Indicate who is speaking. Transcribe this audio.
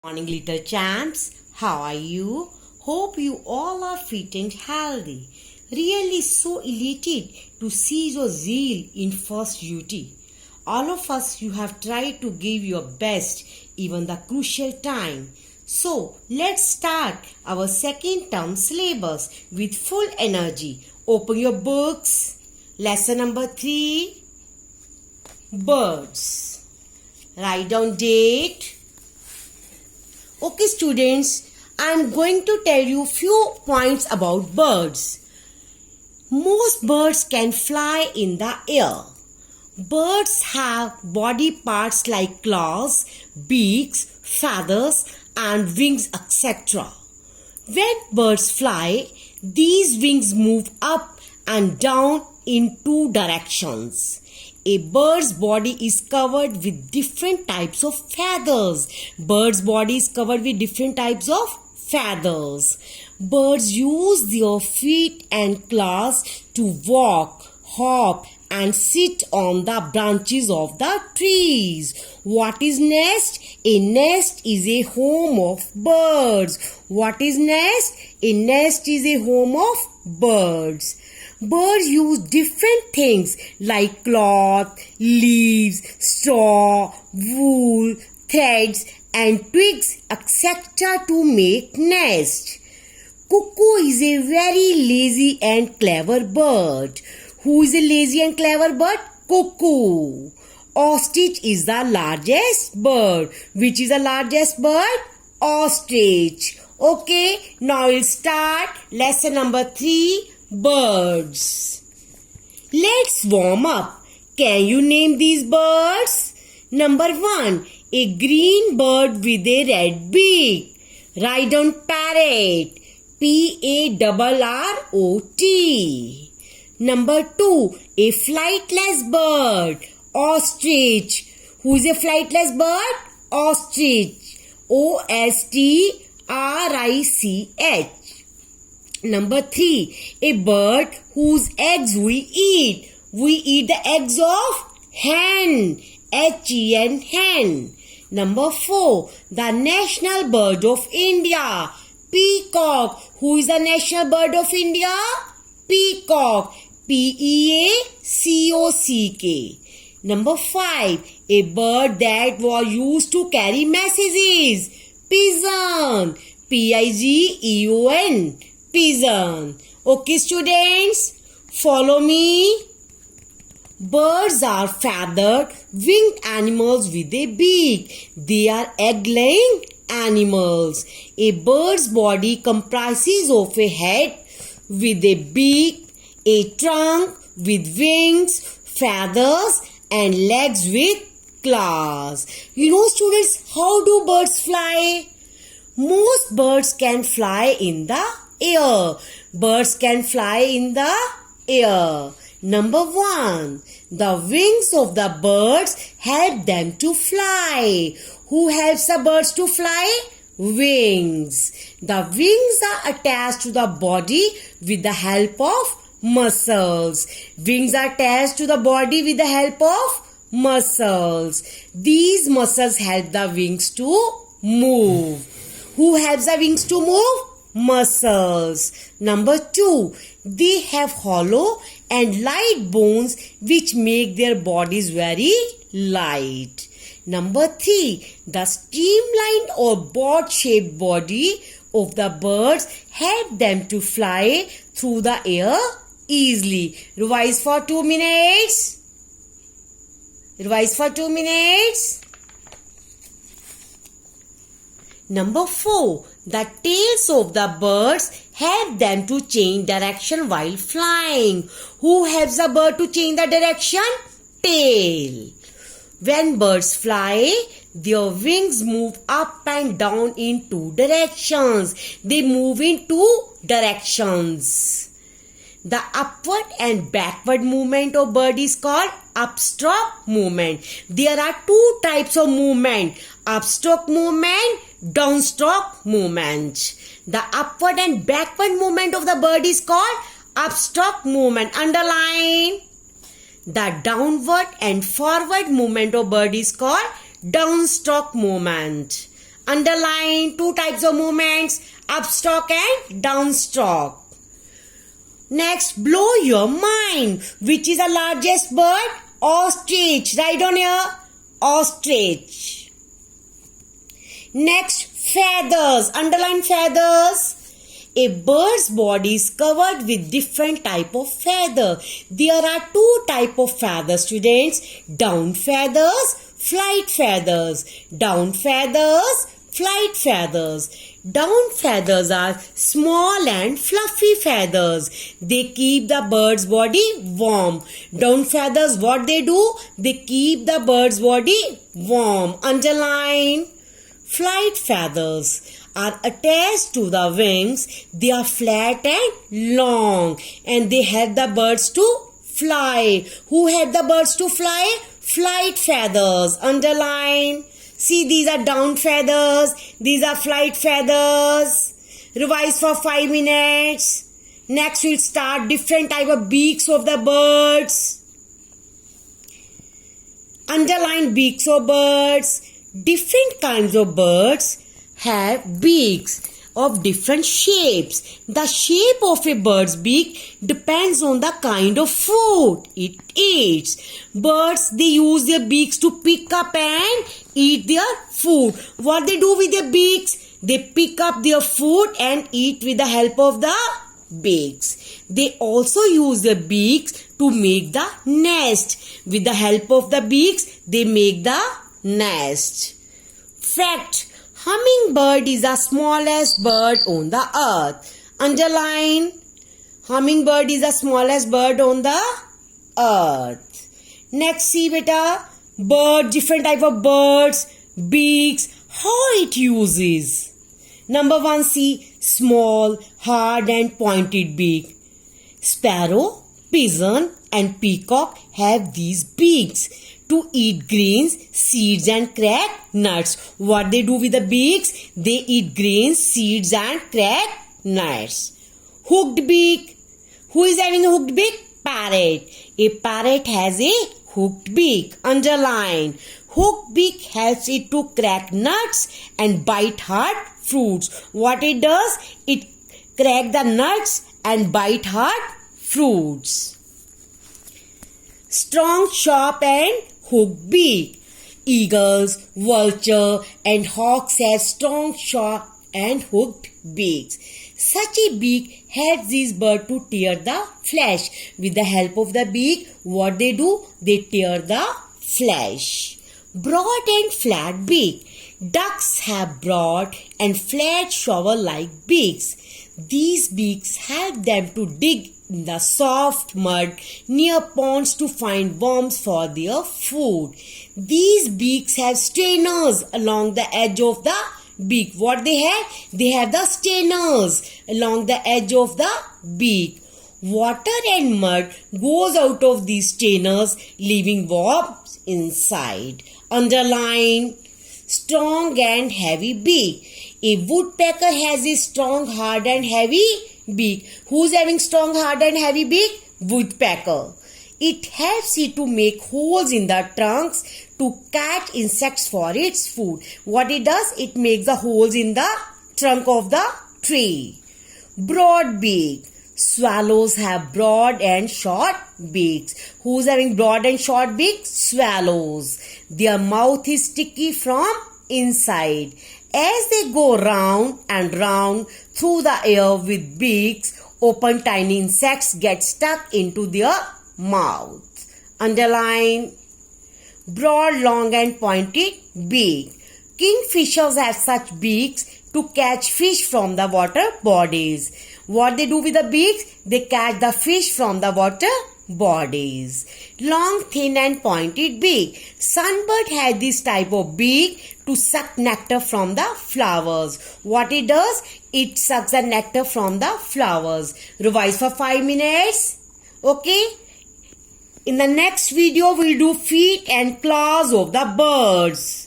Speaker 1: Morning, little champs. How are you? Hope you all are fit and healthy. Really so elated to see your zeal in first duty. All of us, you have tried to give your best, even the crucial time. So, let's start our second term syllabus with full energy. Open your books. Lesson number 3. Birds. Write down date. Okay, students, I am going to tell you few points about birds. Most birds can fly in the air. Birds have body parts like claws, beaks, feathers, and wings, etc. When birds fly, these wings move up and down in two directions. A bird's body is covered with different types of feathers. Bird's body is covered with different types of feathers. Birds use their feet and claws to walk, hop, and sit on the branches of the trees. What is nest? A nest is a home of birds. What is nest? A nest is a home of birds. Birds use different things like cloth, leaves, straw, wool, threads, and twigs, etc. to make nest. Cuckoo is a very lazy and clever bird. Who is a lazy and clever bird? Cuckoo. Ostrich is the largest bird. Which is the largest bird? Ostrich. Okay, now we'll start lesson number 3. Birds. Let's warm up. Can you name these birds? Number 1. A green bird with a red beak. Write down parrot. Parrot. Number 2. A flightless bird. Ostrich. Who is a flightless bird? Ostrich. Ostrich. Number 3. A bird whose eggs we eat. We eat the eggs of hen. Hen, hen. Number 4. The national bird of India. Peacock. Who is the national bird of India? Peacock. Peacock. Number 5. A bird that was used to carry messages. Pigeon. Pigeon. Pigeon. Okay, students, follow me. Birds are feathered, winged animals with a beak. They are egg-laying animals. A bird's body comprises of a head with a beak, a trunk with wings, feathers, and legs with claws. You know, students, how do birds fly? Most birds can fly in the air. Birds can fly in the air. Number 1. The wings of the birds help them to fly. Who helps the birds to fly? Wings. The wings are attached to the body with the help of muscles. Wings are attached to the body with the help of muscles. These muscles help the wings to move. Who helps the wings to move? Muscles. Number 2. They have hollow and light bones which make their bodies very light. Number 3. The streamlined or board-shaped body of the birds help them to fly through the air easily. Revise for 2 minutes. Revise for 2 minutes. Number 4. The tails of the birds help them to change direction while flying. Who helps the bird to change the direction? Tail. When birds fly, their wings move up and down in two directions. They move in two directions. The upward and backward movement of bird is called upstroke movement. There are two types of movement. Upstroke movement, downstroke movement. The upward and backward movement of the bird is called upstroke movement. Underline. The downward and forward movement of bird is called downstroke movement. Underline two types of movements, upstroke and downstroke. Next, blow your mind. Which is the largest bird? Ostrich. Write on here. Ostrich. Next, feathers. Underline feathers. A bird's body is covered with different type of feather. There are two type of feathers, students. Down feathers, flight feathers. Down feathers, flight feathers. Down feathers are small and fluffy feathers. They keep the bird's body warm. Down feathers, what they do? They keep the bird's body warm. Underline. Flight feathers are attached to the wings. They are flat and long, and they help the birds to fly. Who help the birds to fly? Flight feathers. Underline. See, these are down feathers. These are flight feathers. Revise for 5 minutes. Next, we'll start different type of beaks of the birds. Underline beaks of birds. Different kinds of birds have beaks of different shapes. The shape of a bird's beak depends on the kind of food it eats. Birds, they use their beaks to pick up and eat their food. What they do with their beaks? They pick up their food and eat with the help of the beaks. They also use their beaks to make the nest. With the help of the beaks, they make the nest. Fact: hummingbird is the smallest bird on the earth. Underline. Hummingbird is the smallest bird on the earth. Next, see beta. Bird, different type of birds, beaks, how it uses. Number 1, see, small, hard and pointed beak. Sparrow, pigeon and peacock have these beaks to eat grains, seeds and crack nuts. What they do with the beaks? They eat grains, seeds and crack nuts. Hooked beak. Who is having a hooked beak? Parrot. A parrot has a hooked beak. Underline. Hooked beak helps it to crack nuts and bite hard fruits. What it does? It crack the nuts and bite hard fruits. Strong, sharp and hooked beak. Eagles, vulture and hawks have strong, sharp and hooked beaks. Such a beak helps these birds to tear the flesh. With the help of the beak, what they do? They tear the flesh. Broad and flat beak. Ducks have broad and flat shovel-like beaks. These beaks help them to dig in the soft mud near ponds to find worms for their food. These beaks have strainers along the edge of the beak. What they have? They have the strainers along the edge of the beak. Water and mud goes out of these strainers, leaving worms inside. Underline. Strong and heavy beak. A woodpecker has a strong, hard and heavy beak. Who's having strong, hard and heavy beak? Woodpecker. It helps it to make holes in the trunks to catch insects for its food. What it does? It makes the holes in the trunk of the tree. Broad beak. Swallows have broad and short beaks. Who's having broad and short beaks? Swallows. Their mouth is sticky from inside. As they go round and round through the air with beaks open, tiny insects get stuck into their mouth. Underline. Broad, long and pointed beak. Kingfishers have such beaks to catch fish from the water bodies. What they do with the beaks? They catch the fish from the water bodies. Long, thin and pointed beak. Sunbird has this type of beak to suck nectar from the flowers. What it does? It sucks the nectar from the flowers. Revise for 5 minutes. Okay? In the next video, we'll do feet and claws of the birds.